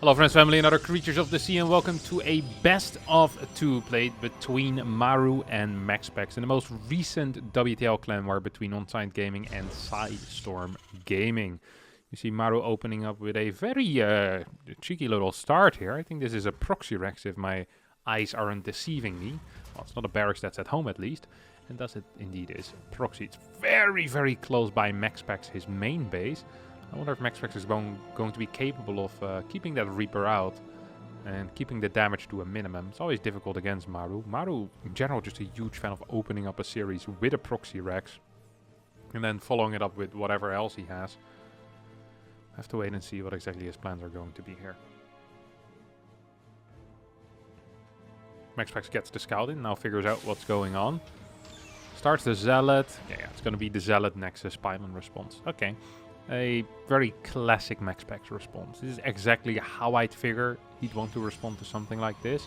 Hello friends, family, and other creatures of the sea, and welcome to a best of two played between Maru and MaxPax in the most recent WTL clan war between On-Site Gaming and Storm Gaming. You see Maru opening up with a very cheeky little start here. I think this is a proxy Rex if my eyes aren't deceiving me. Well, it's not a barracks that's at home at least. And thus it indeed is proxy. It's very, very close by MaxPax, his main base. I wonder if MaxPax is going to be capable of keeping that Reaper out and keeping the damage to a minimum. It's always difficult against Maru. Maru, in general, just a huge fan of opening up a series with a proxy Rex and then following it up with whatever else he has. I have to wait and see what exactly his plans are going to be here. MaxPax gets the scout in, now figures out what's going on. Starts the Zealot. Yeah, it's going to be the Zealot Nexus Pylon response. Okay. A very classic MaxPax response. This is exactly how I'd figure he'd want to respond to something like this.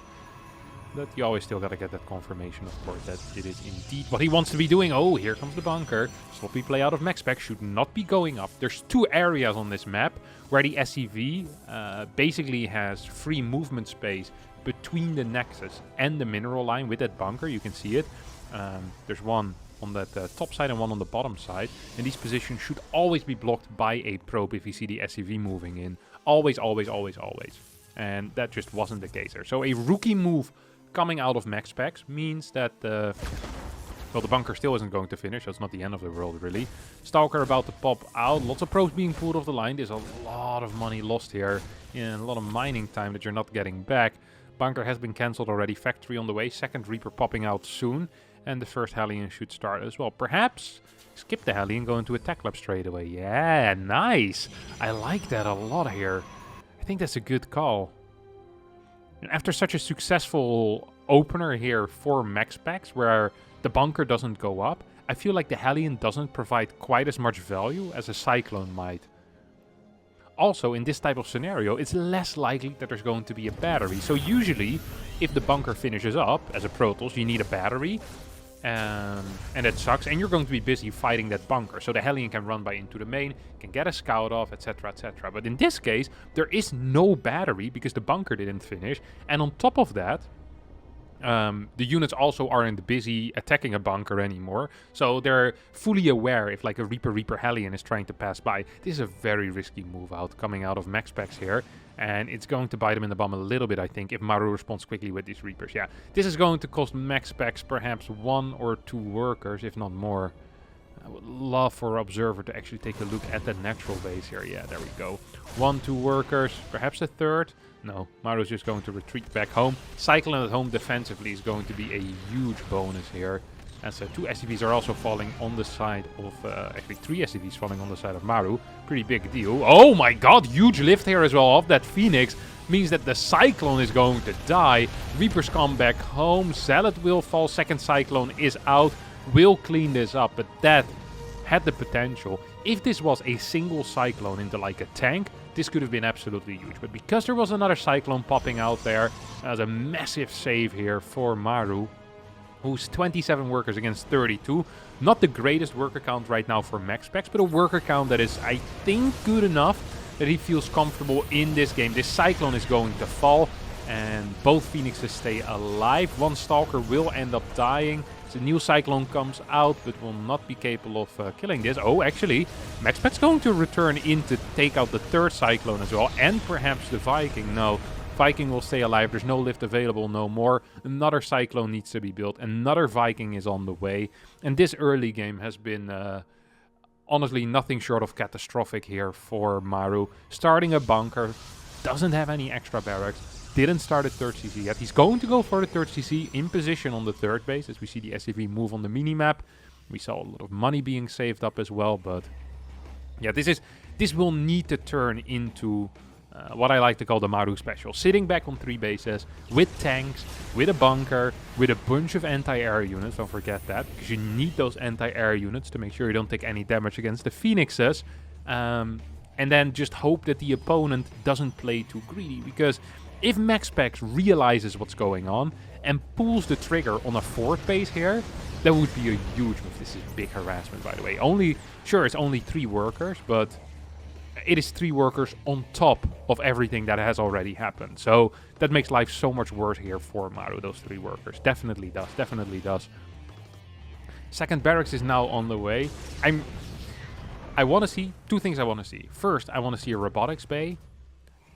But you always still gotta get that confirmation, of course, that it is indeed what he wants to be doing. Oh, here comes the bunker. Sloppy play out of MaxPax should not be going up. There's two areas on this map where the SCV basically has free movement space between the Nexus and the mineral line with that bunker. You can see it. There's one on that top side and one on the bottom side. And these positions should always be blocked by a probe if you see the SCV moving in. Always, always, always, always. And that just wasn't the case there. So a rookie move coming out of MaxPax means that well, the bunker still isn't going to finish. That's not the end of the world, really. Stalker about to pop out. Lots of probes being pulled off the line. There's a lot of money lost here and a lot of mining time that you're not getting back. Bunker has been cancelled already. Factory on the way. Second Reaper popping out soon. And the first Hellion should start as well. Perhaps skip the Hellion, go into attack lab straight away. Yeah, nice. I like that a lot here. I think that's a good call. And after such a successful opener here for MaxPax, where the bunker doesn't go up, I feel like the Hellion doesn't provide quite as much value as a Cyclone might. Also, in this type of scenario, it's less likely that there's going to be a battery. So usually, if the bunker finishes up as a Protoss, you need a battery. And that sucks, and you're going to be busy fighting that bunker. So the Hellion can run by into the main, can get a scout off, etc, etc. But in this case, there is no battery because the bunker didn't finish. And on top of that, the units also aren't busy attacking a bunker anymore. So they're fully aware if like a Reaper Hellion is trying to pass by. This is a very risky move coming out of MaxPax here. And it's going to bite him in the bum a little bit, I think, if Maru responds quickly with these Reapers. Yeah, this is going to cost MaxPax perhaps 1 or 2 workers, if not more. I would love for Observer to actually take a look at that natural base here. Yeah, there we go. 1, 2 workers, perhaps a third. No, Maru's just going to retreat back home. Cyclone at home defensively is going to be a huge bonus here. As 2 SCVs are also falling on the side of... actually, 3 SCVs falling on the side of Maru. Pretty big deal. Oh my god, huge lift here as well off that Phoenix. Means that the Cyclone is going to die. Reapers come back home. Zealot will fall. Second Cyclone is out. Will clean this up. But that had the potential. If this was a single Cyclone into like a tank, this could have been absolutely huge. But because there was another Cyclone popping out there, as a massive save here for Maru, who's 27 workers against 32. Not the greatest worker count right now for MaxPax, but a worker count that is, I think, good enough that he feels comfortable in this game. This Cyclone is going to fall, and both Phoenixes stay alive. One Stalker will end up dying. The new Cyclone comes out, but will not be capable of killing this. Oh, actually, MaxPax going to return in to take out the third Cyclone as well, and perhaps the Viking. No. Viking will stay alive. There's no lift available no more. Another Cyclone needs to be built. Another Viking is on the way. And this early game has been honestly nothing short of catastrophic here for Maru. Starting a bunker. Doesn't have any extra barracks. Didn't start a third CC yet. He's going to go for the third CC in position on the third base. As we see the SCV move on the minimap. We saw a lot of money being saved up as well. But yeah, this will need to turn into... what I like to call the Maru special. Sitting back on 3 bases, with tanks, with a bunker, with a bunch of anti-air units. Don't forget that, because you need those anti-air units to make sure you don't take any damage against the Phoenixes. And then just hope that the opponent doesn't play too greedy. Because if MaxPax realizes what's going on and pulls the trigger on a 4th base here, that would be a huge move. This is big harassment, by the way. Sure, it's only 3 workers, but... it is 3 workers on top of everything that has already happened. So that makes life so much worse here for Maru, those 3 workers. Definitely does, definitely does. Second barracks is now on the way. I want to see 2 things I want to see. First, I want to see a robotics bay.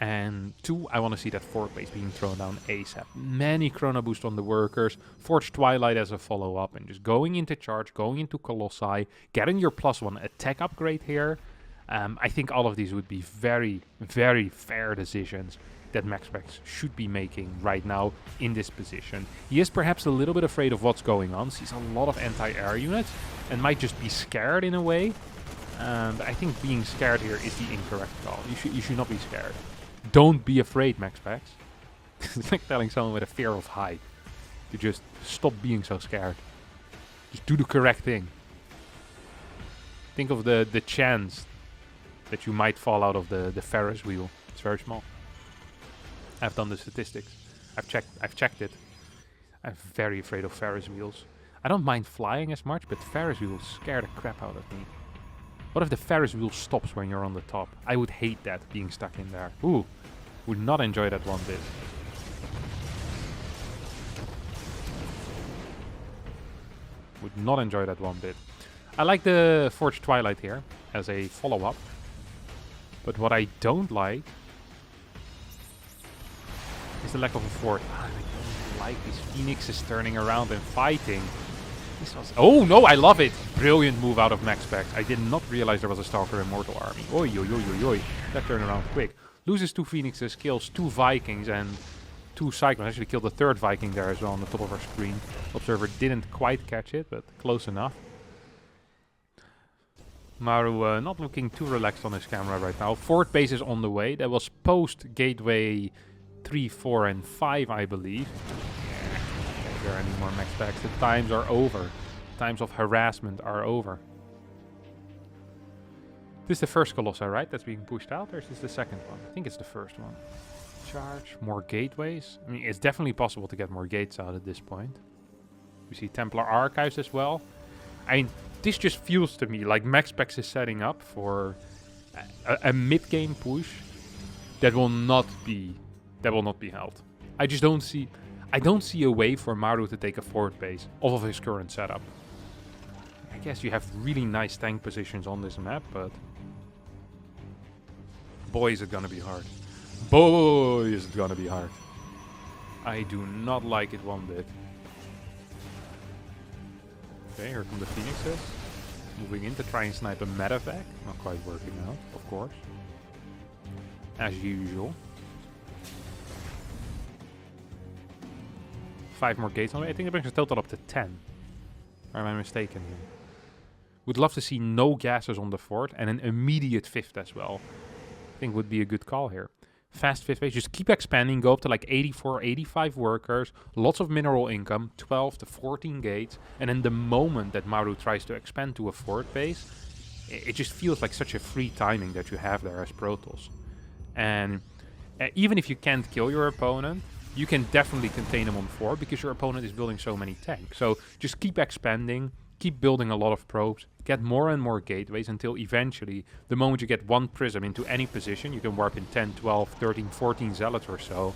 And 2, I want to see that fort base being thrown down ASAP. Many chrono boost on the workers. Forge Twilight as a follow-up. And just going into charge, going into Colossi. Getting your +1 attack upgrade here. I think all of these would be very, very fair decisions that MaxPax should be making right now in this position. He is perhaps a little bit afraid of what's going on. Sees a lot of anti-air units. And might just be scared in a way. But I think being scared here is the incorrect call. You should not be scared. Don't be afraid, MaxPax. It's like telling someone with a fear of height to just stop being so scared. Just do the correct thing. Think of the chance that you might fall out of the Ferris wheel. It's very small. I've done the statistics. I've checked it. I'm very afraid of Ferris wheels. I don't mind flying as much, but Ferris wheels scare the crap out of me. What if the Ferris wheel stops when you're on the top? I would hate that, being stuck in there. Ooh, would not enjoy that one bit. Would not enjoy that one bit. I like the Forge Twilight here as a follow-up. But what I don't like is the lack of a fort. I don't like these phoenixes turning around and fighting. Oh no, I love it! Brilliant move out of MaxPax. I did not realize there was a Stalker Immortal army. Oi, oi, oi, oi, oi. That turned around quick. Loses 2 Phoenixes, kills 2 Vikings and 2 Cyclones. Actually killed the 3rd Viking there as well on the top of our screen. Observer didn't quite catch it, but close enough. Maru not looking too relaxed on his camera right now. Fort base is on the way. That was post Gateway 3, 4 and 5, I believe. There anymore, MaxPax. The times are over. Times of harassment are over. This is the first Colossi, right? That's being pushed out, or is this the second one? I think it's the first one. Charge, more gateways. I mean, it's definitely possible to get more gates out at this point. We see Templar Archives as well. I mean, this just feels to me like MaxPax is setting up for a mid-game push that will not be held. I just don't see. I don't see a way for Maru to take a fort base off of his current setup. I guess you have really nice tank positions on this map, but boy is it gonna be hard. Boy is it gonna be hard. I do not like it one bit. Okay, here come the Phoenixes. Moving in to try and snipe a medevac. Not quite working out, of course. As usual. 5 more gates on the way. I think it brings the total up to 10. Or am I mistaken here? Would love to see no gases on the fort and an immediate 5th as well. I think would be a good call here. Fast 5th base. Just keep expanding. Go up to like 84, 85 workers. Lots of mineral income. 12 to 14 gates. And then the moment that Maru tries to expand to a fort base, it just feels like such a free timing that you have there as Protoss. And even if you can't kill your opponent, you can definitely contain them on 4 because your opponent is building so many tanks. So just keep expanding, keep building a lot of probes, get more and more gateways until eventually, the moment you get 1 prism into any position, you can warp in 10, 12, 13, 14 zealots or so.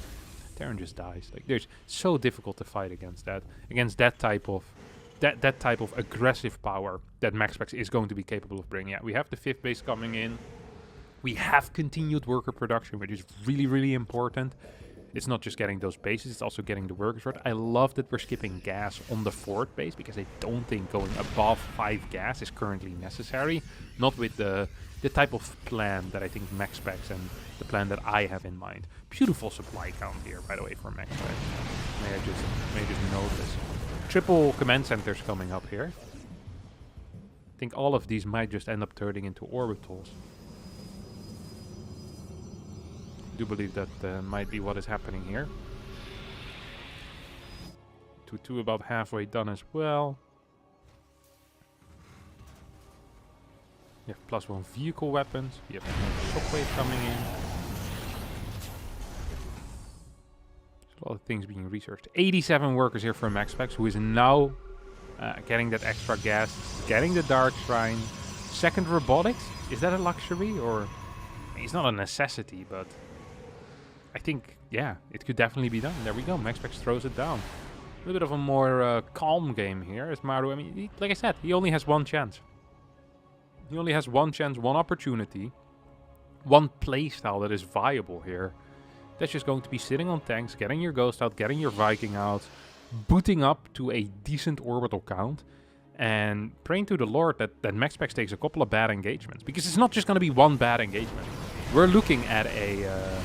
Terran just dies. Like, there's so difficult to fight against that type of aggressive power that MaxPax is going to be capable of bringing. Yeah, we have the 5th base coming in. We have continued worker production, which is really, really important. It's not just getting those bases, it's also getting the workers right. I love that we're skipping gas on the fort base because I don't think going above 5 gas is currently necessary. Not with the type of plan that I think MaxPax and the plan that I have in mind. Beautiful supply count here, by the way, for MaxPax. May I just notice. Triple command centers coming up here. I think all of these might just end up turning into orbitals. I do believe that might be what is happening here. 2-2 about halfway done as well. You have +1 vehicle weapons. We have more shockwave coming in. There's a lot of things being researched. 87 workers here for MaxPax, who is now getting that extra gas, getting the Dark Shrine. Second robotics? Is that a luxury or... It's not a necessity, but I think, yeah, it could definitely be done. There we go. MaxPax throws it down. A little bit of a more calm game here as Maru. I mean, like I said, he only has one chance. He only has one chance, one opportunity, one playstyle that is viable here. That's just going to be sitting on tanks, getting your Ghost out, getting your Viking out, booting up to a decent orbital count, and praying to the Lord that MaxPax takes a couple of bad engagements. Because it's not just going to be one bad engagement. We're looking at a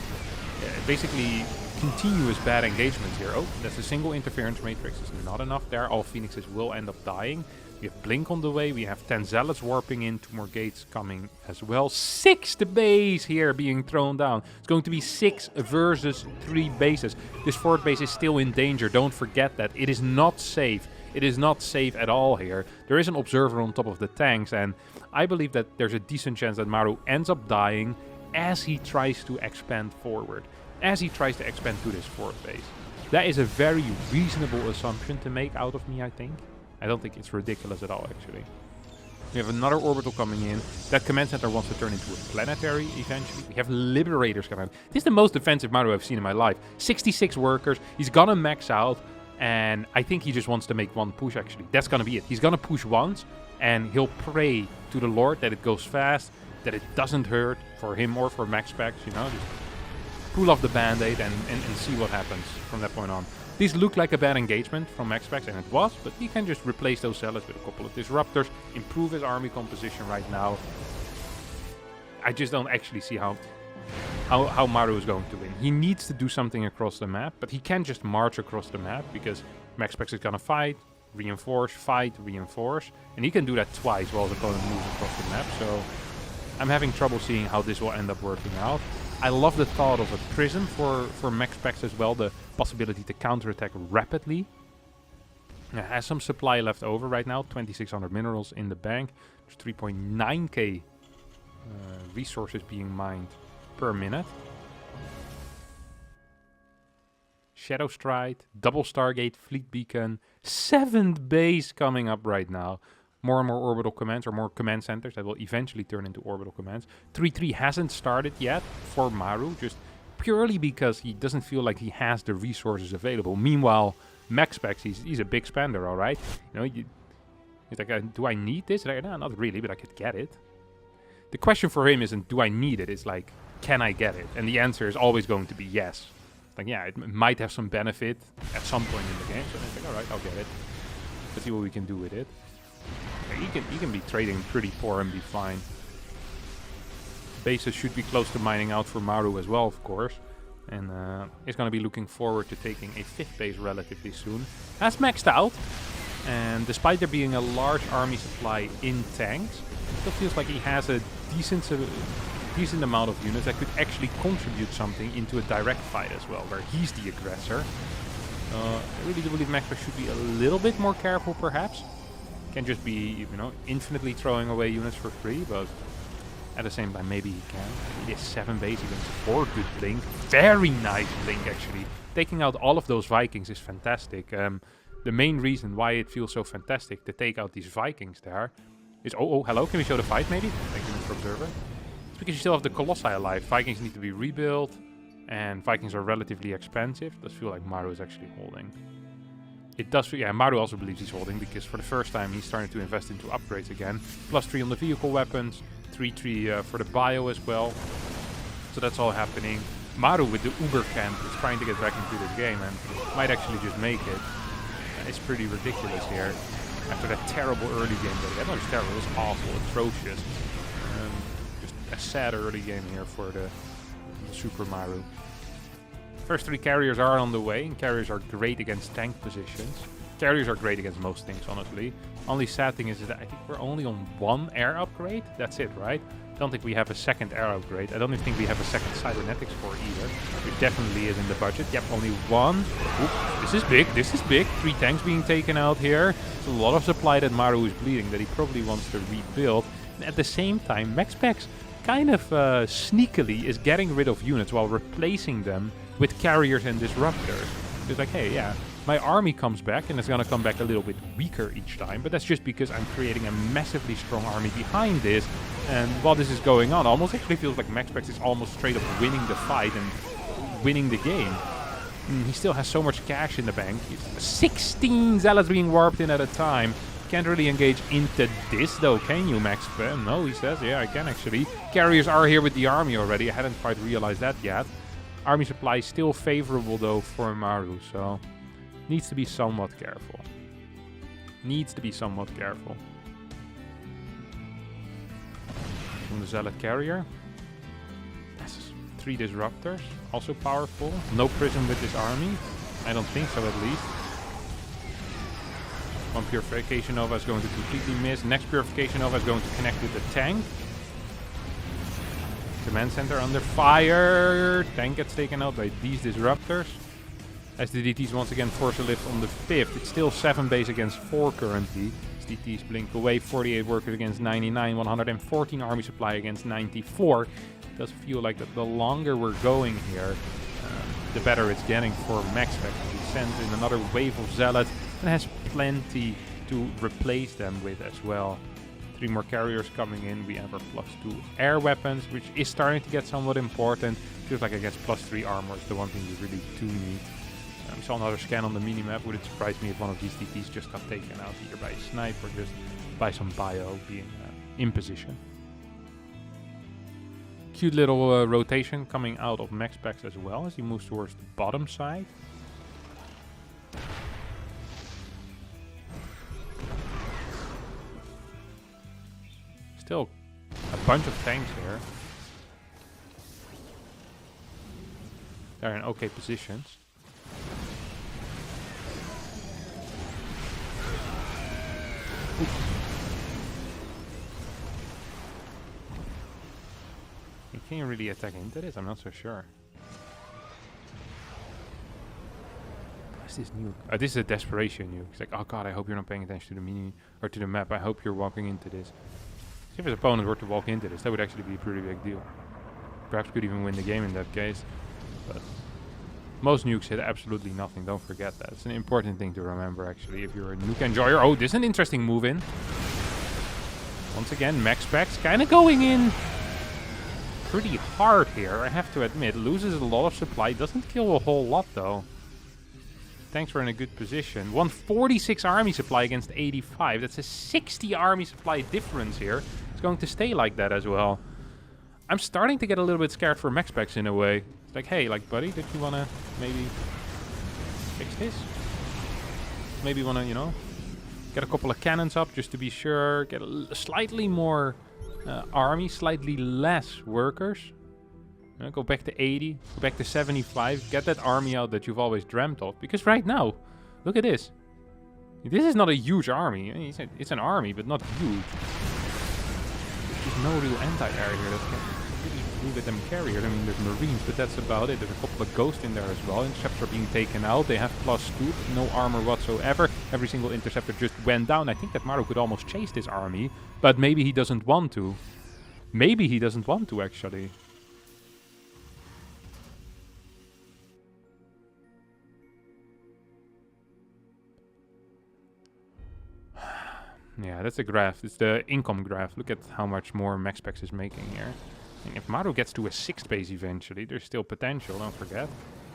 basically continuous bad engagements here. Oh, that's a single interference matrix. It's not enough there. All Phoenixes will end up dying. We have Blink on the way. We have 10 Zealots warping in. 2 more gates coming as well. 6 the base here being thrown down. It's going to be 6 versus 3 bases. This 4th base is still in danger. Don't forget that. It is not safe. It is not safe at all here. There is an observer on top of the tanks, and I believe that there's a decent chance that Maru ends up dying as he tries to expand forward. As he tries to expand to this 4th base. That is a very reasonable assumption to make out of me, I think. I don't think it's ridiculous at all, actually. We have another orbital coming in. That command center wants to turn into a planetary eventually. We have Liberators coming out. This is the most defensive Maru I've seen in my life. 66 workers. He's gonna max out. And I think he just wants to make one push, actually. That's gonna be it. He's gonna push once. And he'll pray to the Lord that it goes fast. That it doesn't hurt for him or for MaxPax, you know. Just pull off the band-aid and see what happens from that point on. These look like a bad engagement from MaxPax, and it was, but he can just replace those Zealots with a couple of Disruptors, improve his army composition right now. I just don't actually see how Maru is going to win. He needs to do something across the map, but he can't just march across the map because MaxPax is gonna fight, reinforce, and he can do that twice while the opponent moves across the map, so I'm having trouble seeing how this will end up working out. I love the thought of a prison for MaxPax as well, the possibility to counterattack rapidly. It has some supply left over right now, 2600 minerals in the bank. There's 3.9k resources being mined per minute. Shadow Stride, Double Stargate, Fleet Beacon, 7th base coming up right now. More and more orbital commands, or more command centers that will eventually turn into orbital commands. 3-3 hasn't started yet for Maru, just purely because he doesn't feel like he has the resources available. Meanwhile, MaxPax, he's a big spender, all right? You know, he's like, do I need this? Like, no, not really, but I could get it. The question for him isn't, do I need it? It's like, can I get it? And the answer is always going to be yes. Like, yeah, it might have some benefit at some point in the game. So it's like, all right, I'll get it. Let's see what we can do with it. He can be trading pretty poor and be fine. Bases should be close to mining out for Maru as well, of course. And he's going to be looking forward to taking a 5th base relatively soon. Has maxed out. And despite there being a large army supply in tanks, it still feels like he has a decent amount of units that could actually contribute something into a direct fight as well, where he's the aggressor. I really do believe MaxPax should be a little bit more careful, perhaps. Can just be, you know, infinitely throwing away units for free, but at the same time, maybe he can. He is 7 base against 4. Good Blink. Very nice Blink, actually. Taking out all of those Vikings is fantastic. The main reason why it feels so fantastic to take out these Vikings there is... Oh, hello. Can we show the fight, maybe? Thank you, Mr. Observer. It's because you still have the Colossi alive. Vikings need to be rebuilt, and Vikings are relatively expensive. It does feel like Maru is actually holding. It does, yeah, Maru also believes he's holding, because for the first time he's starting to invest into upgrades again. +3 on the vehicle weapons, 3-3 for the bio as well. So that's all happening. Maru with the Uber camp is trying to get back into this game and might actually just make it. It's pretty ridiculous here. After that terrible early game that he had. No, it's terrible, it's awful, atrocious. Just a sad early game here for the Super Maru. First 3 carriers are on the way, and carriers are great against tank positions. Carriers are great against most things, honestly. Only sad thing is that I think we're only on 1 air upgrade. That's it, right? I don't think we have a 2nd air upgrade. I don't even think we have a 2nd cybernetics core either. Which definitely is in the budget. Yep, only 1. Ooh, this is big, this is big. 3 tanks being taken out here. It's a lot of supply that Maru is bleeding that he probably wants to rebuild. And at the same time, MaxPax kind of sneakily is getting rid of units while replacing them with carriers and disruptors. It's like, hey, yeah, my army comes back, and it's going to come back a little bit weaker each time, but that's just because I'm creating a massively strong army behind this. And while this is going on, almost actually feels like MaxPax is almost straight up winning the fight and winning the game. He still has so much cash in the bank. 16 zealots being warped in at a time. Can't really engage into this though, can you, Max? No, he says, yeah, I can actually. Carriers are here with the army already. I hadn't quite realized that yet. Army supply is still favorable though for Maru, so needs to be somewhat careful. Needs to be somewhat careful. From the Zealot Carrier. 3 Disruptors, also powerful. No Prism with this army. I don't think so, at least. One Purification Nova is going to completely miss. Next Purification Nova is going to connect with the tank. Command Center under fire. Tank gets taken out by these Disruptors. As the DTs once again force a lift on the 5th. It's still 7 base against 4 currently. As DTs blink away. 48 workers against 99. 114 army supply against 94. It does feel like that the longer we're going here, the better it's getting for MaxPax. He sends in another wave of Zealots and has plenty to replace them with as well. 3 more carriers coming in. We have our +2 air weapons, which is starting to get somewhat important. Feels like it gets +3 armor is the one thing you really do need. We saw another scan on the minimap. Would it surprise me if one of these DTs just got taken out either by a snipe or just by some bio being in position. Cute little rotation coming out of MaxPax as well as he moves towards the bottom side. Still a bunch of tanks here. They're in okay positions. You can't really attack into this, I'm not so sure. What's this nuke? This is a desperation nuke. It's like, oh god, I hope you're not paying attention to the mini or to the map. I hope you're walking into this. If his opponent were to walk into this, that would actually be a pretty big deal. Perhaps could even win the game in that case. But most nukes hit absolutely nothing, don't forget that. It's an important thing to remember actually if you're a nuke enjoyer. Oh, this is an interesting move in. Once again, MaxPax kind of going in pretty hard here, I have to admit. Loses a lot of supply, doesn't kill a whole lot though. Tanks are in a good position. 146 army supply against 85. That's a 60 army supply difference here. It's going to stay like that as well. I'm starting to get a little bit scared for MaxPax in a way. It's like, hey, like, buddy, did you want to maybe fix this? Maybe want to, you know, get a couple of cannons up just to be sure. Get a slightly more army, slightly less workers. Go back to 80, go back to 75, get that army out that you've always dreamt of. Because right now, look at this. This is not a huge army. I mean, it's an army, but not huge. There's no real anti-air here that can really do with them carriers. I mean, there's Marines, but that's about it. There's a couple of Ghosts in there as well. Interceptors are being taken out. They have +2, no armor whatsoever. Every single Interceptor just went down. I think that Maru could almost chase this army, but maybe he doesn't want to. Maybe he doesn't want to, actually. Yeah, that's a graph. It's the income graph. Look at how much more MaxPax is making here. And if Maru gets to a 6th base eventually, there's still potential, don't forget.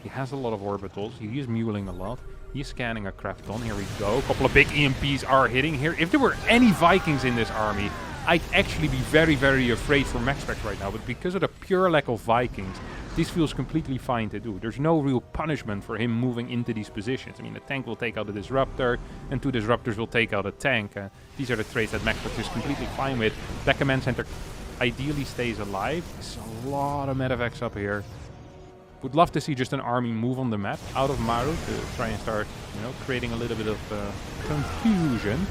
He has a lot of orbitals. He is muling a lot. He's scanning a crap ton. Here we go. A couple of big EMPs are hitting here. If there were any Vikings in this army, I'd actually be very, very afraid for MaxPax right now. But because of the pure lack of Vikings, this feels completely fine to do. There's no real punishment for him moving into these positions. I mean, the tank will take out a Disruptor, and 2 Disruptors will take out a tank. These are the traits that MaxPax is completely fine with. That command center ideally stays alive. There's a lot of medevacs up here. Would love to see just an army move on the map out of Maru to try and start, you know, creating a little bit of confusion.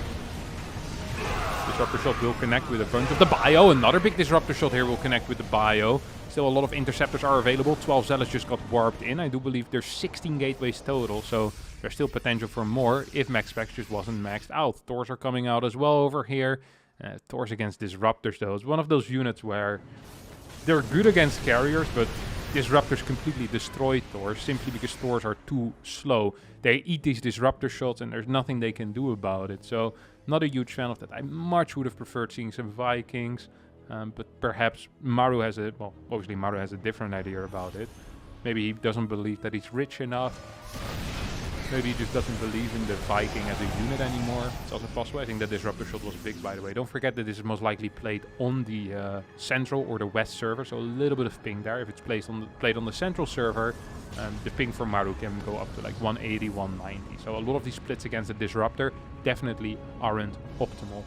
Disruptor shot will connect with a bunch of the bio. Another big disruptor shot here will connect with the bio. Still a lot of interceptors are available. 12 zealots just got warped in. I do believe there's 16 gateways total, so there's still potential for more if MaxPax just wasn't maxed out. Thors are coming out as well over here. Thors against disruptors though. It's one of those units where they're good against carriers, but Disruptors completely destroy Thor simply because Thors are too slow. They eat these disruptor shots and there's nothing they can do about it. So not a huge fan of that. I much would have preferred seeing some Vikings. But perhaps Maru has a, well, obviously Maru has a different idea about it. Maybe he doesn't believe that he's rich enough. Maybe he just doesn't believe in the Viking as a unit anymore. It's also possible. I think that Disruptor shot was big, by the way. Don't forget that this is most likely played on the central or the west server, so a little bit of ping there. If it's played on the central server, the ping for Maru can go up to like 180, 190. So a lot of these splits against the Disruptor definitely aren't optimal.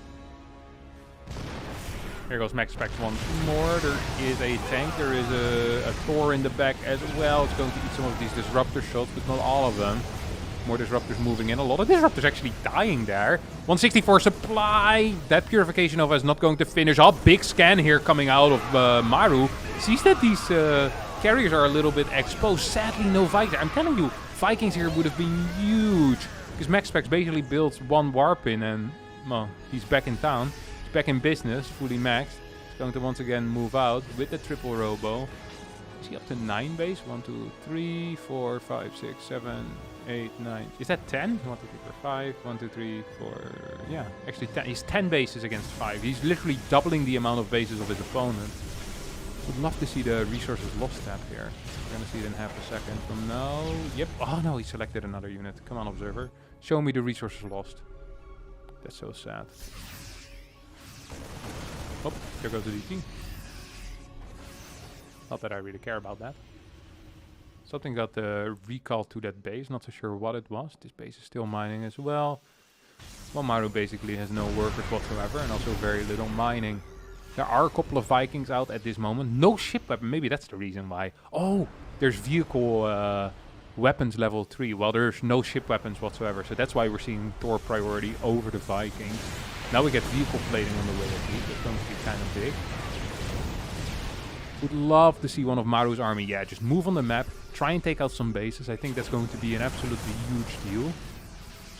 Here goes MaxPax once more. There is a tank. There is a Thor in the back as well. It's going to eat some of these Disruptor shots, but not all of them. More Disruptors moving in. A lot of Disruptors actually dying there. 164 supply. That Purification Nova is not going to finish off. Big scan here coming out of Maru. Sees that these carriers are a little bit exposed. Sadly, no Vikings. I'm telling you, Vikings here would have been huge. Because MaxPax basically builds one warp in and, well, he's back in town. He's back in business, fully maxed. He's going to once again move out with the triple robo. Is he up to 9 base? 1, 2, 3, 4, 5, 6, 7... 8, 9. Is that 10? 1, 2, 3, 4, 5. 1, 2, 3, 4. Yeah, actually 10. He's 10 bases against 5. He's literally doubling the amount of bases of his opponent. Would love to see the resources lost tab here. We're gonna see it in half a second from now. Yep. Oh no, he selected another unit. Come on, observer. Show me the resources lost. That's so sad. Oh, there goes the DT. Not that I really care about that. Something got recalled to that base, not so sure what it was. This base is still mining as well. Well, Maru basically has no workers whatsoever and also very little mining. There are a couple of Vikings out at this moment. No ship weapon, maybe that's the reason why. Oh, there's vehicle weapons level 3. Well, there's no ship weapons whatsoever, so that's why we're seeing Thor priority over the Vikings. Now we get vehicle plating on the way at least. That's going to be kind of big. Would love to see one of Maru's army. Yeah, just move on the map. Try and take out some bases. I think that's going to be an absolutely huge deal.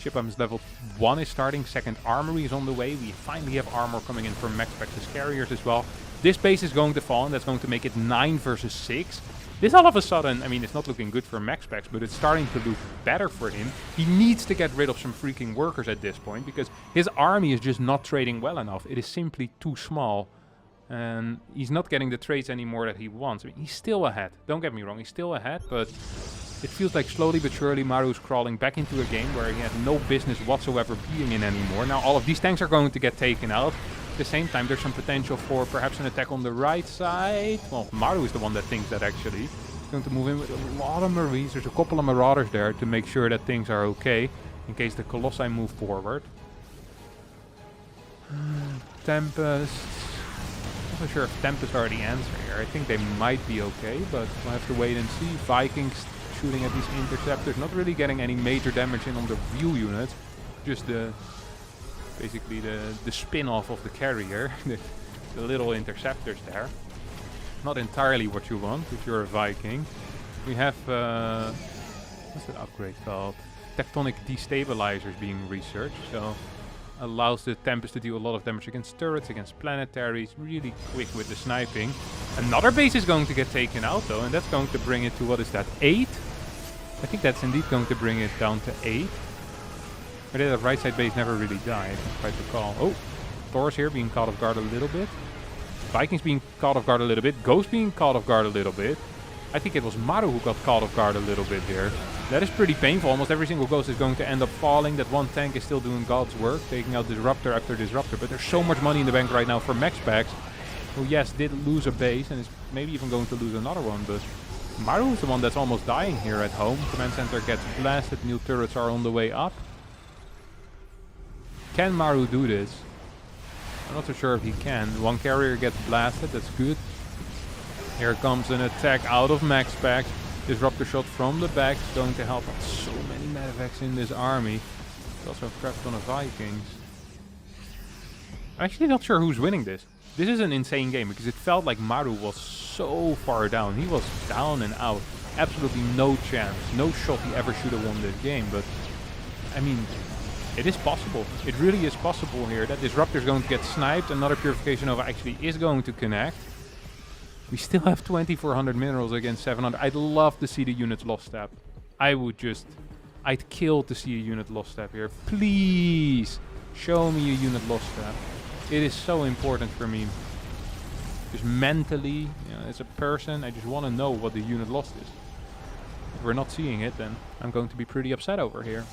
Ship weapons level 1 is starting. Second armory is on the way. We finally have armor coming in from MaxPax's carriers as well. This base is going to fall, and that's going to make it 9 versus 6. This all of a sudden, I mean, it's not looking good for MaxPax, but it's starting to look better for him. He needs to get rid of some freaking workers at this point, because his army is just not trading well enough. It is simply too small. And he's not getting the trades anymore that he wants. I mean, he's still ahead. Don't get me wrong, he's still ahead, but it feels like slowly but surely Maru's crawling back into a game where he has no business whatsoever being in anymore. Now all of these tanks are going to get taken out. At the same time, there's some potential for perhaps an attack on the right side. Well, Maru is the one that thinks that actually. He's going to move in with a lot of Marines. There's a couple of Marauders there to make sure that things are okay in case the Colossi move forward. Tempest. I'm not sure if Tempest are the answer here. I think they might be okay, but we'll have to wait and see. Vikings shooting at these interceptors, not really getting any major damage in on the view unit. Just basically the spin-off of the carrier, the little interceptors there. Not entirely what you want if you're a Viking. We have, what's that upgrade called? Tectonic destabilizers being researched, so allows the Tempest to deal a lot of damage against turrets, against planetaries, really quick with the sniping. Another base is going to get taken out though, and that's going to bring it to, what is that, 8? I think that's indeed going to bring it down to 8. But the right side base never really died, if I recall. Oh, Thor's here being caught off guard a little bit. Vikings being caught off guard a little bit. Ghost being caught off guard a little bit. I think it was Maru who got caught off guard a little bit here. That is pretty painful. Almost every single Ghost is going to end up falling. That one tank is still doing God's work, taking out Disruptor after Disruptor. But there's so much money in the bank right now for MaxPax, who, yes, did lose a base and is maybe even going to lose another one. But Maru is the one that's almost dying here at home. Command center gets blasted. New turrets are on the way up. Can Maru do this? I'm not so sure if he can. One carrier gets blasted. That's good. Here comes an attack out of MaxPax. Disruptor shot from the back is going to help out so many medevacs in this army. It's also a crap ton of Vikings. I'm actually not sure who's winning this. This is an insane game because it felt like Maru was so far down. He was down and out. Absolutely no chance. No shot he ever should have won this game. But, I mean, it is possible. It really is possible here. That Disruptor is going to get sniped. Another Purification Nova actually is going to connect. We still have 2400 minerals against 700. I'd love to see the units lost step. I'd kill to see a unit lost step here. Please show me a unit lost step. It is so important for me. Just mentally, you know, as a person, I just want to know what the unit lost is. If we're not seeing it, then I'm going to be pretty upset over here.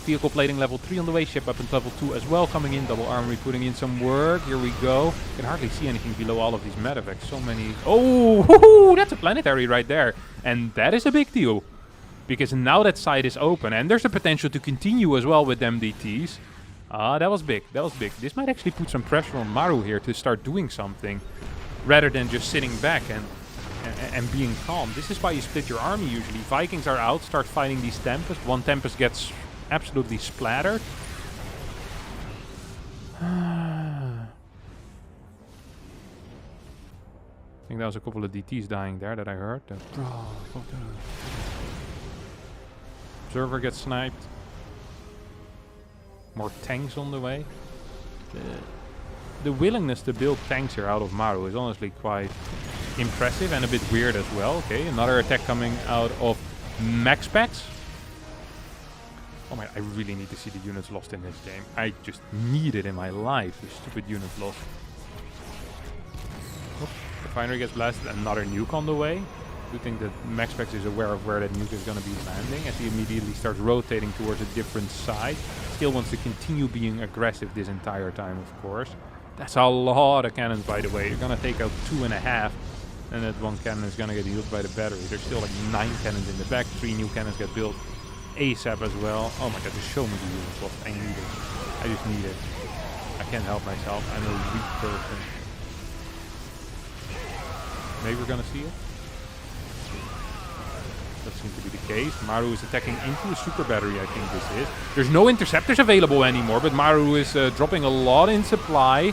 Vehicle plating level 3 on the way, ship weapons level 2 as well coming in. Double armory putting in some work. Here we go. You can hardly see anything below all of these medevacs. So many. Oh, that's a planetary right there. And that is a big deal. Because now that side is open. And there's a potential to continue as well with MDTs. That was big. That was big. This might actually put some pressure on Maru here to start doing something. Rather than just sitting back and being calm. This is why you split your army usually. Vikings are out, start fighting these Tempests. One Tempest gets absolutely splattered. I think there was a couple of DTs dying there that I heard. Observer gets sniped. More tanks on the way. The willingness to build tanks here out of Maru is honestly quite impressive and a bit weird as well. Okay, another attack coming out of MaxPax. Oh my, I really need to see the units lost in this game. I just need it in my life, the stupid units lost. Oh, refinery gets blasted, another nuke on the way. I do think that MaxPax is aware of where that nuke is going to be landing as he immediately starts rotating towards a different side. Still wants to continue being aggressive this entire time, of course. That's a lot of cannons, by the way. You're going to take out 2.5, and that one cannon is going to get healed by the battery. There's still like 9 cannons in the back. 3 new cannons get built ASAP as well. Oh my god, just show me the units lost. I need it. I just need it. I can't help myself. I'm a weak person. Maybe we're gonna see it. That seems to be the case. Maru is attacking into a super battery, I think this is. There's no interceptors available anymore, but Maru is dropping a lot in supply.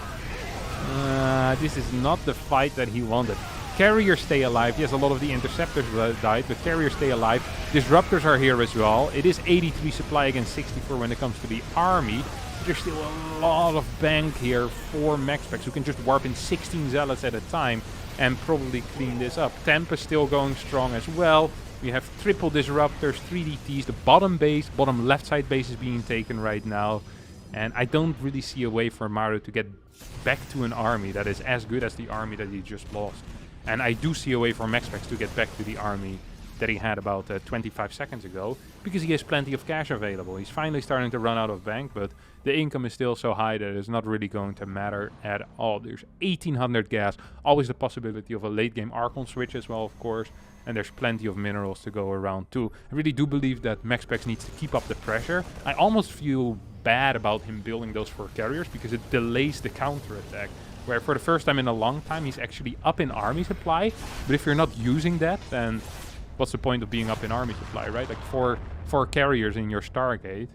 This is not the fight that he wanted. Carriers stay alive. Yes, a lot of the interceptors died, but carriers stay alive. Disruptors are here as well. It is 83 supply against 64 when it comes to the army. There's still a lot of bank here for MaxPax, who can just warp in 16 zealots at a time and probably clean this up. Tempest still going strong as well. We have triple disruptors, 3 DTs. The bottom left side base is being taken right now. And I don't really see a way for Maru to get back to an army that is as good as the army that he just lost. And I do see a way for MaxPax to get back to the army that he had about 25 seconds ago, because he has plenty of cash available. He's finally starting to run out of bank, but the income is still so high that it's not really going to matter at all. There's 1800 gas, always the possibility of a late game Archon switch as well, of course, and there's plenty of minerals to go around too. I really do believe that MaxPax needs to keep up the pressure. I almost feel bad about him building those 4 carriers because it delays the counterattack. Where for the first time in a long time, he's actually up in army supply. But if you're not using that, then what's the point of being up in army supply, right? Like four carriers in your Stargate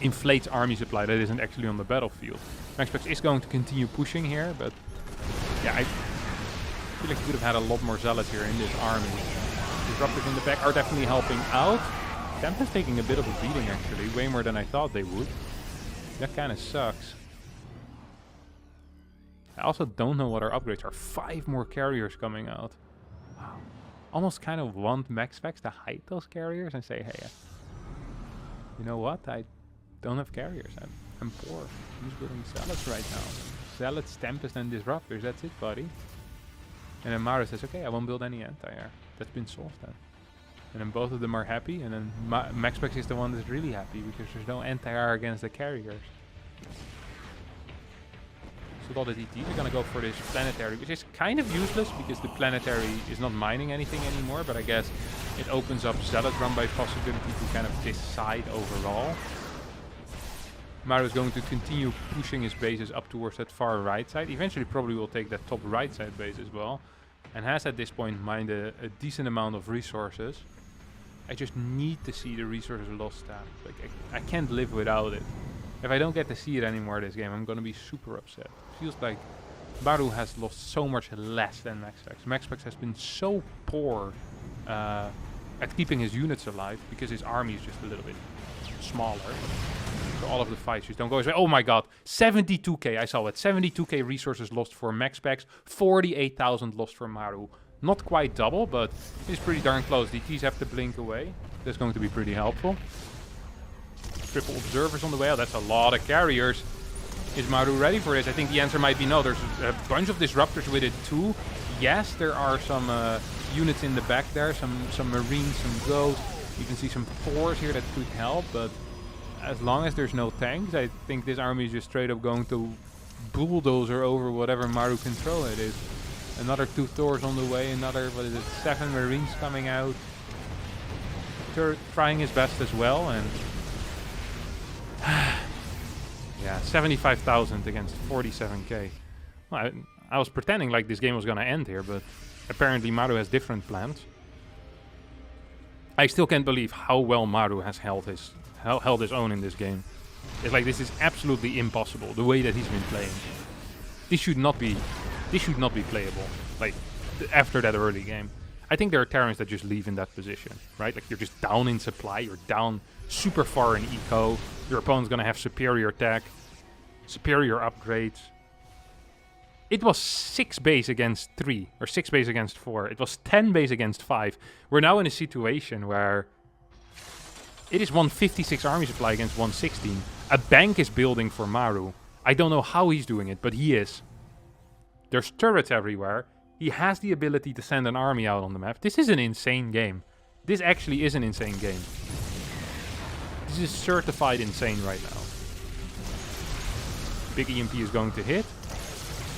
inflates army supply that isn't actually on the battlefield. MaxPax is going to continue pushing here, but yeah, I feel like he could have had a lot more zealots here in this army. Disruptors in the back are definitely helping out. Tempest taking a bit of a beating actually, way more than I thought they would. That kind of sucks. I also don't know what our upgrades are. 5 more carriers coming out. Wow. Almost kind of want MaxPax to hide those carriers and say, hey, you know what? I don't have carriers. I'm poor. I'm just building zealots right now. Zealots, Tempest, and Disruptors. That's it, buddy. And then Maru says, okay, I won't build any anti-air. That's been solved then. And then both of them are happy. And then MaxPax is the one that's really happy because there's no anti-air against the carriers. All the DTs are gonna go for this planetary, which is kind of useless because the planetary is not mining anything anymore, but I guess it opens up zealot run by possibility to kind of decide overall. Maru is going to continue pushing his bases up towards that far right side. Eventually probably will take that top right side base as well, and has at this point mined a decent amount of resources. I just need to see the resources lost stat. Like I can't live without it. If I don't get to see it anymore this game, I'm gonna be super upset. Feels like Maru has lost so much less than MaxPax. MaxPax has been so poor at keeping his units alive because his army is just a little bit smaller. So all of the fights just don't go his way. Oh my god, 72k, I saw it. 72k resources lost for MaxPax, 48,000 lost for Maru. Not quite double, but it's pretty darn close. DTs have to blink away. That's going to be pretty helpful. Triple observers on the way. Oh, that's a lot of carriers. Is Maru ready for this? I think the answer might be no. There's a bunch of disruptors with it too. Yes, there are some units in the back there. Some marines, some ghosts. You can see some Thors here that could help, but as long as there's no tanks, I think this army is just straight up going to bulldozer over whatever Maru can throw it is. Another 2 Thors on the way, another, what is it, 7 marines coming out. Turret trying his best as well, and yeah, 75,000 against 47k. Well, I was pretending like this game was gonna end here, but apparently Maru has different plans. I still can't believe how well Maru has held his own in this game. It's like this is absolutely impossible, the way that he's been playing. This should not be playable, like, after that early game. I think there are Terrans that just leave in that position, right? Like, you're just down in supply, you're down super far in eco, your opponent's gonna have superior tech, superior upgrades. It was 6 base against 3, or 6 base against 4. It was 10 base against 5. We're now in a situation where it is 156 army supply against 116. A bank is building for Maru. I don't know how he's doing it, but he is. There's turrets everywhere. He has the ability to send an army out on the map. This is an insane game. This actually is an insane game. This is certified insane right now. Big EMP is going to hit.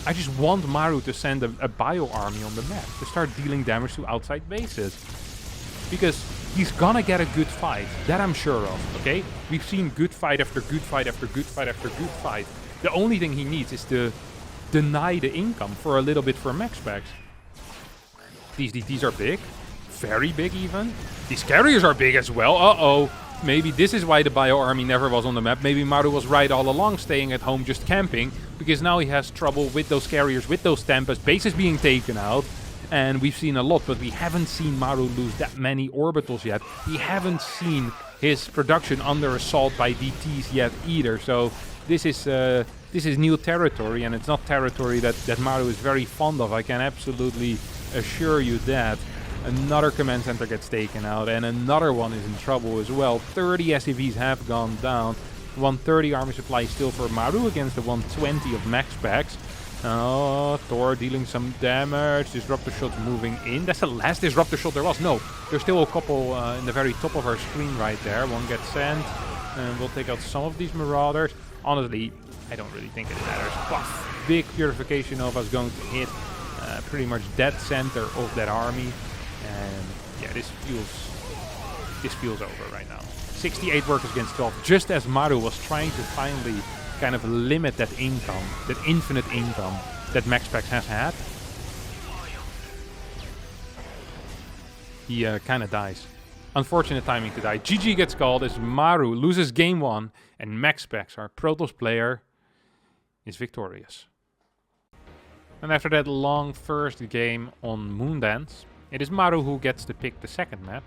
I just want Maru to send a bio army on the map to start dealing damage to outside bases. Because he's gonna get a good fight. That I'm sure of, okay? We've seen good fight after good fight after good fight after good fight. The only thing he needs is to deny the income for a little bit for MaxPax. These DTs are big. Very big even. These carriers are big as well. Uh-oh. Maybe this is why the bio army never was on the map. Maybe Maru was right all along, staying at home just camping. Because now he has trouble with those carriers, with those Tempests. Bases being taken out. And we've seen a lot, but we haven't seen Maru lose that many orbitals yet. We haven't seen his production under assault by DTs yet either. So this is new territory, and it's not territory that Maru is very fond of. I can absolutely assure you that. Another command center gets taken out, and another one is in trouble as well. 30 SCVs have gone down. 130 army supply still for Maru against the 120 of MaxPax. Oh, Thor dealing some damage. Disruptor shots moving in. That's the last disruptor shot there was. No, there's still a couple in the very top of our screen right there. One gets sent, and we'll take out some of these Marauders. Honestly, I don't really think it matters. Buff. Big Purification Nova is going to hit pretty much dead center of that army. And yeah, this feels over right now. 68 workers against 12, just as Maru was trying to finally kind of limit that income, that infinite income that MaxPax has had. He kind of dies. Unfortunate timing to die. GG gets called as Maru loses game 1, and MaxPax, our Protoss player, is victorious. And after that long first game on Moondance, it is Maru who gets to pick the second map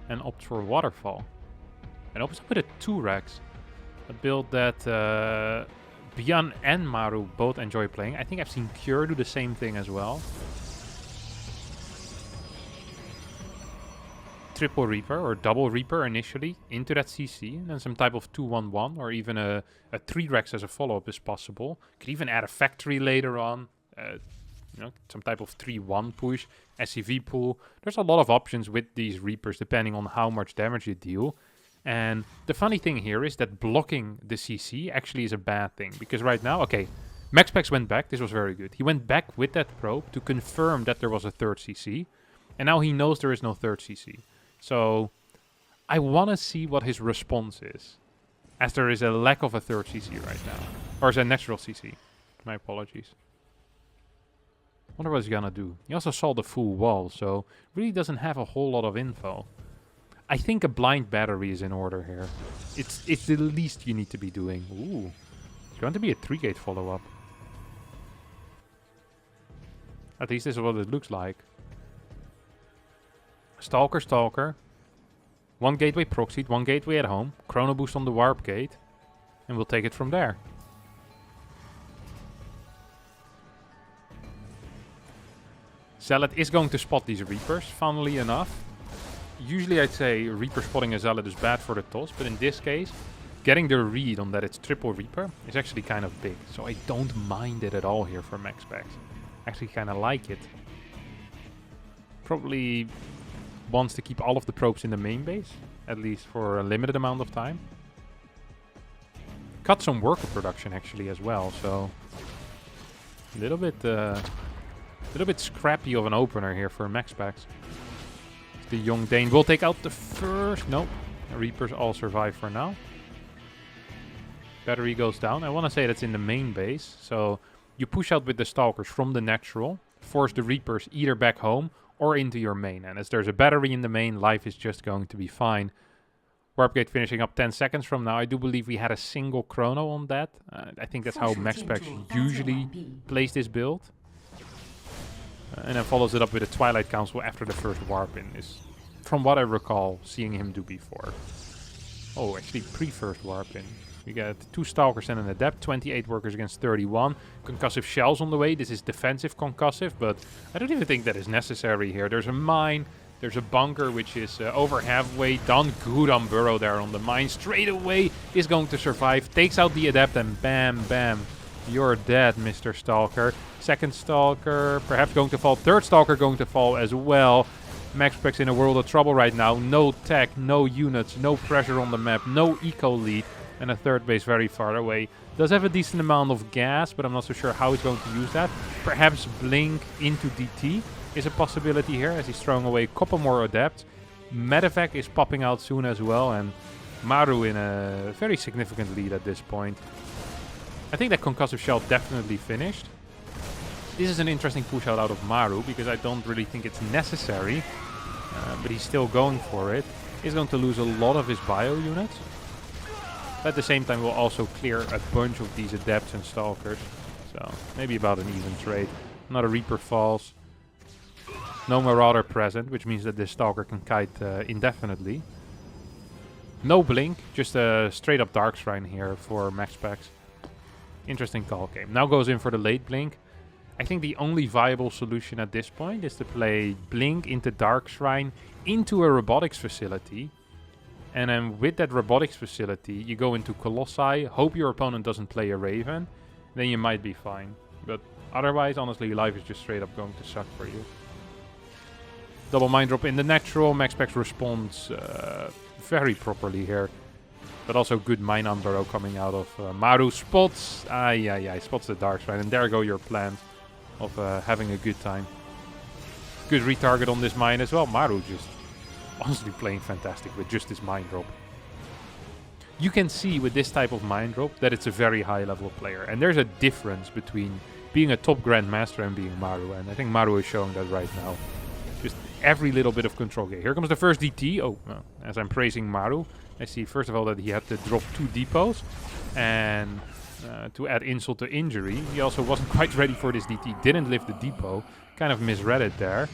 and opts for Waterfall. And opens up with a 2-Rex. A build that Bjorn and Maru both enjoy playing. I think I've seen Cure do the same thing as well. Triple Reaper or Double Reaper initially into that CC. And then some type of 2-1-1 or even a 3-Rex as a follow-up is possible. Could even add a factory later on. You know, some type of 3-1 push, SCV pool. There's a lot of options with these Reapers depending on how much damage you deal. And the funny thing here is that blocking the CC actually is a bad thing. Because right now, okay, MaxPax went back. This was very good. He went back with that probe to confirm that there was a third CC. And now he knows there is no third CC. So I want to see what his response is. As there is a lack of a third CC right now. Or is a natural CC. My apologies. Wonder what he's gonna do. He also saw the full wall, so really doesn't have a whole lot of info. I think a blind battery is in order here. It's the least you need to be doing. Ooh. It's going to be a 3-gate follow-up. At least this is what it looks like. Stalker, Stalker. 1 gateway proxied, 1 gateway at home. Chrono boost on the warp gate. And we'll take it from there. Zealot is going to spot these Reapers, funnily enough. Usually I'd say Reaper spotting a Zealot is bad for the toss, but in this case, getting the read on that it's triple Reaper is actually kind of big. So I don't mind it at all here for MaxPax. Actually kind of like it. Probably wants to keep all of the probes in the main base, at least for a limited amount of time. Cut some worker production actually as well, so a little bit scrappy of an opener here for MaxPax. The young Dane will take out the first. Nope, the Reapers all survive for now. Battery goes down. I want to say that's in the main base, so you push out with the Stalkers from the natural, force the Reapers either back home or into your main. And as there's a battery in the main, life is just going to be fine. Warp gate finishing up 10 seconds from now. I do believe we had a single chrono on that. I think that's how MaxPax usually plays this build. And then follows it up with a Twilight Council after the first warp in. Is, from what I recall, seeing him do before. Oh, actually pre-first warp in. We got 2 Stalkers and an Adept, 28 workers against 31. Concussive shells on the way. This is defensive concussive, but I don't even think that is necessary here. There's a mine, there's a bunker which is over halfway. Done good on Burrow there on the mine. Straight away is going to survive. Takes out the Adept and bam, bam. You're dead, Mr. Stalker. Second Stalker perhaps going to fall. Third Stalker going to fall as well. MaxPax in a world of trouble right now. No tech, no units, no pressure on the map, no eco lead. And a third base very far away. Does have a decent amount of gas, but I'm not so sure how he's going to use that. Perhaps blink into DT is a possibility here as he's throwing away a couple more Adepts. Medevac is popping out soon as well, and Maru in a very significant lead at this point. I think that concussive shell definitely finished. This is an interesting push out of Maru because I don't really think it's necessary, but he's still going for it. He's going to lose a lot of his bio units. At the same time, we'll also clear a bunch of these Adepts and Stalkers. So, maybe about an even trade. Another Reaper falls. No Marauder present, which means that this Stalker can kite indefinitely. No blink, just a straight up Dark Shrine here for MaxPax. Interesting call game. Now goes in for the late blink. I think the only viable solution at this point is to play blink into Dark Shrine into a robotics facility. And then with that robotics facility, you go into Colossi, hope your opponent doesn't play a Raven, then you might be fine. But otherwise, honestly, life is just straight up going to suck for you. Double Mind Drop in the natural. MaxPax responds very properly here. But also good Mine on Burrow coming out of Maru. Spots, spots the Dark Shrine. And there go your plans of having a good time. Good retarget on this mine as well. Maru just honestly playing fantastic with just this Mine Drop. You can see with this type of Mine Drop that it's a very high level player. And there's a difference between being a top Grandmaster and being Maru. And I think Maru is showing that right now. Just every little bit of control. Okay, here comes the first DT. Oh, well, as I'm praising Maru, I see first of all that he had to drop 2 depots. And to add insult to injury, he also wasn't quite ready for this DT. Didn't lift the depot. Kind of misread it there.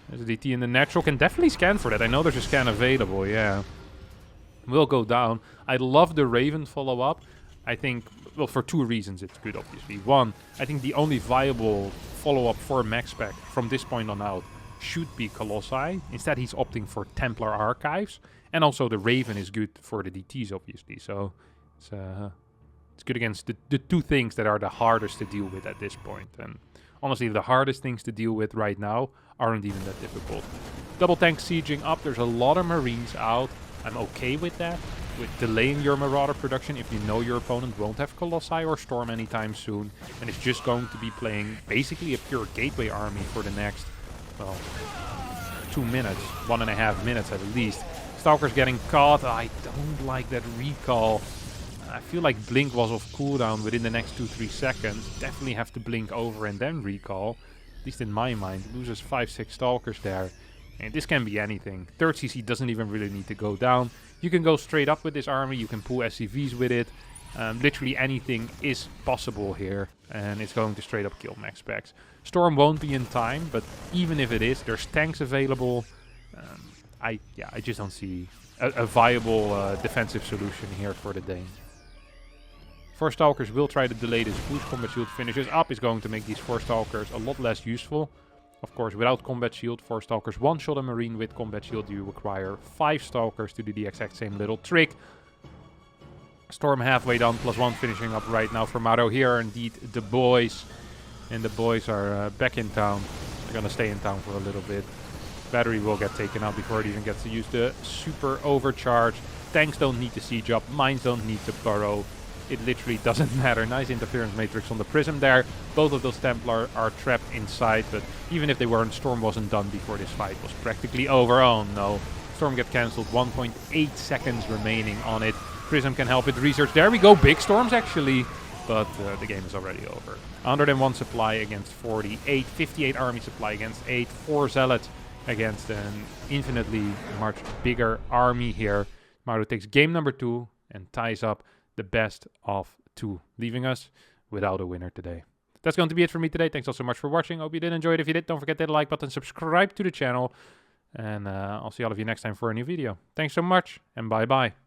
There's a DT in the natural. Can definitely scan for that. I know there's a scan available, yeah. Will go down. I love the Raven follow-up. I think, well, for 2 reasons it's good, obviously. One, I think the only viable follow-up for MaxPax from this point on out should be Colossi. Instead, he's opting for Templar Archives. And also the Raven is good for the DTs, obviously. So it's good against the 2 things that are the hardest to deal with at this point. And honestly, the hardest things to deal with right now aren't even that difficult. Double tank sieging up. There's a lot of Marines out. I'm okay with that. With delaying your Marauder production if you know your opponent won't have Colossi or Storm anytime soon. And it's just going to be playing basically a pure Gateway army for the next, well, 2 minutes. 1.5 minutes at least. Stalker's getting caught. I don't like that recall. I feel like blink was off cooldown within the next 2-3 seconds. Definitely have to blink over and then recall. At least in my mind. Loses 5-6 Stalkers there. And this can be anything. Third CC doesn't even really need to go down. You can go straight up with this army. You can pull SCVs with it. Literally anything is possible here. And it's going to straight up kill MaxPax. Storm won't be in time. But even if it is, there's tanks available. I just don't see a viable defensive solution here for the Dane. 4 Stalkers will try to delay this boost. Combat Shield finishes up is going to make these 4 Stalkers a lot less useful. Of course, without Combat Shield, 4 Stalkers one-shot a Marine. With Combat Shield, you require 5 Stalkers to do the exact same little trick. Storm halfway done, +1 finishing up right now for Maru. Here are indeed the boys. And the boys are back in town. They're going to stay in town for a little bit. Battery will get taken out before it even gets to use the super overcharge. Tanks don't need to siege up. Mines don't need to burrow. It literally doesn't matter. Nice interference matrix on the Prism there. Both of those Templar are trapped inside. But even if they weren't, Storm wasn't done before this fight was practically over. Oh no. Storm get cancelled. 1.8 seconds remaining on it. Prism can help with research. There we go. Big storms actually. But the game is already over. 101 supply against 48. 58 army supply against 8. 4 zealots against an infinitely much bigger army here. Maru takes game number 2 and ties up the best of 2, leaving us without a winner today. That's going to be it for me today. Thanks all so much for watching. Hope you did enjoy it. If you did, don't forget to hit the like button, subscribe to the channel, and I'll see all of you next time for a new video. Thanks so much, and bye-bye.